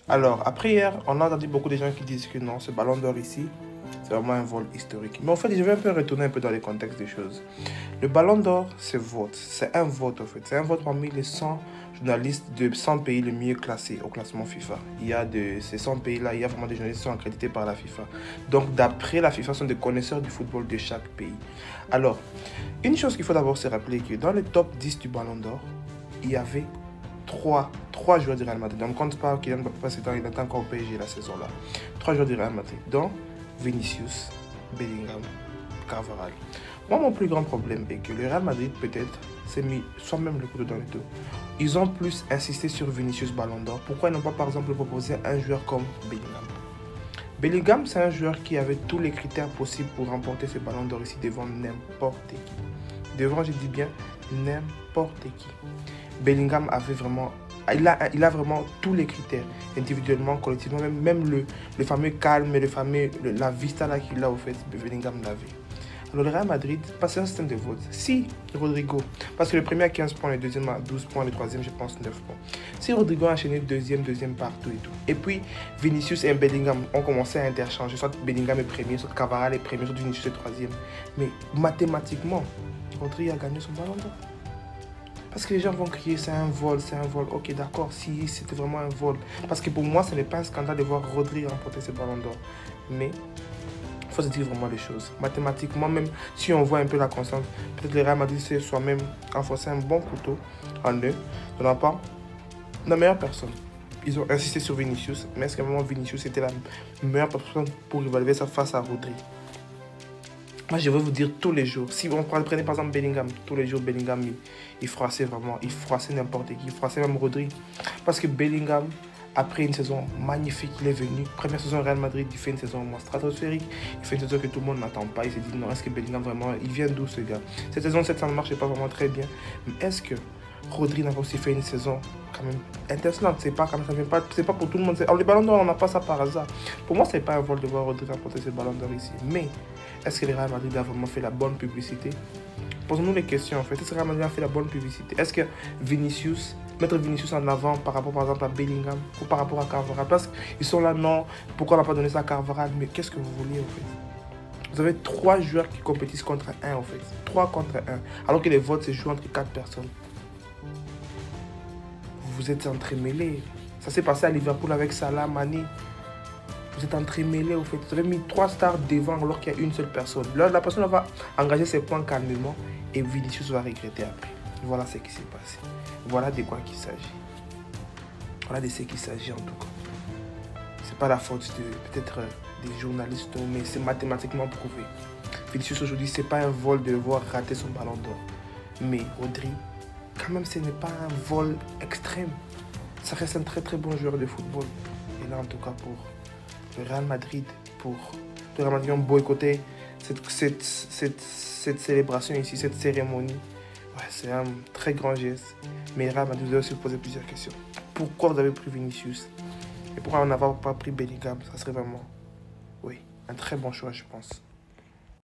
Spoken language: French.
Alors, après hier, on a entendu beaucoup de gens qui disent que non, ce ballon d'or ici, c'est vraiment un vol historique. Mais en fait, je vais un peu retourner un peu dans les contextes des choses. Le ballon d'or, c'est vote. C'est un vote, en fait. C'est un vote parmi les 100 journalistes de 100 pays les mieux classés au classement FIFA. Il y a de ces 100 pays-là, il y a vraiment des journalistes qui sont accrédités par la FIFA. Donc, d'après la FIFA, ce sont des connaisseurs du football de chaque pays. Alors, une chose qu'il faut d'abord se rappeler, que dans le top 10 du ballon d'or, il y avait trois joueurs du Real Madrid. On ne compte pas Kylian Mbappé parce qu'il était encore au PSG la saison-là. 3 joueurs du Real Madrid, dont Vinicius, Bellingham, Carvajal. Moi, mon plus grand problème est que le Real Madrid, peut-être, s'est mis soi-même le couteau dans le dos. Ils ont plus insisté sur Vinicius Ballon d'Or. Pourquoi ils n'ont pas, par exemple, proposé un joueur comme Bellingham? Bellingham, c'est un joueur qui avait tous les critères possibles pour remporter ce Ballon d'Or ici devant n'importe qui. Devant, je dis bien, n'importe qui. Bellingham avait vraiment... Il a vraiment tous les critères, individuellement, collectivement, même le fameux calme, la vista là qu'il a au fait, Bellingham l'avait. Alors le Real Madrid, passé un système de vote. Si Rodrigo, parce que le premier a 15 points, le deuxième a 12 points, le troisième je pense 9 points. Si Rodrigo a enchaîné deuxième partout et tout. Et puis Vinicius et Bellingham ont commencé à interchanger, soit Bellingham est premier, soit Carvajal est premier, soit Vinicius est troisième. Mais mathématiquement, Rodrigo a gagné son ballon d'or. Parce que les gens vont crier c'est un vol, c'est un vol. Ok, d'accord, si c'était vraiment un vol. Parce que pour moi, ce n'est pas un scandale de voir Rodri remporter ce ballon d'or. Mais il faut se dire vraiment les choses. Mathématiquement, même si on voit un peu la constance, peut-être le Real Madrid s'est soi-même enfoncé un bon couteau en eux, ne donnant pas la meilleure personne. Ils ont insisté sur Vinicius, mais est-ce que vraiment Vinicius était la meilleure personne pour évaluer ça face à Rodri? Moi, je vais vous dire tous les jours. Si on prenait par exemple Bellingham, tous les jours, Bellingham, il froissait vraiment. Il froissait n'importe qui. Il froissait même Rodri. Parce que Bellingham, après une saison magnifique, il est venu. Première saison au Real Madrid, il fait une saison stratosphérique. Il fait une saison que tout le monde n'attend pas. Il s'est dit, non, est-ce que Bellingham vraiment, il vient d'où ce gars? Cette saison, ça ne marchait pas vraiment très bien. Mais est-ce que Rodri n'a pas aussi fait une saison quand même intéressante? C'est pas pour tout le monde. Alors, le ballon d'or, on n'a pas ça par hasard. Pour moi, c'est pas un vol de voir Rodri remporter ce ballon d'or ici. Mais est-ce que le Real Madrid a vraiment fait la bonne publicité? Posons-nous les questions en fait. Est-ce que le Real Madrid a fait la bonne publicité? Est-ce que mettre Vinicius en avant par rapport par exemple à Bellingham ou par rapport à Carvajal? Parce qu'ils sont là, non, pourquoi on n'a pas donné ça à Carvajal? Mais qu'est-ce que vous vouliez en fait? Vous avez 3 joueurs qui compétissent contre 1 en fait. 3 contre 1. Alors que les votes se jouent entre 4 personnes. Vous vous êtes entremêlés. Ça s'est passé à Liverpool avec Salah, Mané. Vous êtes entremêlés au fait. Vous avez mis 3 stars devant alors qu'il y a une seule personne. Là, la personne va engager ses points calmement et Vinicius va regretter après. Voilà ce qui s'est passé. Voilà de quoi il s'agit. Voilà de ce qu'il s'agit en tout cas. C'est pas la faute de peut-être des journalistes, mais c'est mathématiquement prouvé. Vinicius aujourd'hui, c'est pas un vol de le voir rater son ballon d'or. Mais Rodri, quand même, ce n'est pas un vol extrême. Ça reste un très très bon joueur de football. Et là, en tout cas, pour le Real Madrid, pour le Real Madrid ont boycotté cette célébration ici, cette cérémonie. Ouais, c'est un très grand geste. Mais le Real Madrid, vous avez aussi posé plusieurs questions. Pourquoi vous avez pris Vinicius? Et pourquoi on n'a pas pris Bellingham? Ça serait vraiment, oui, un très bon choix, je pense.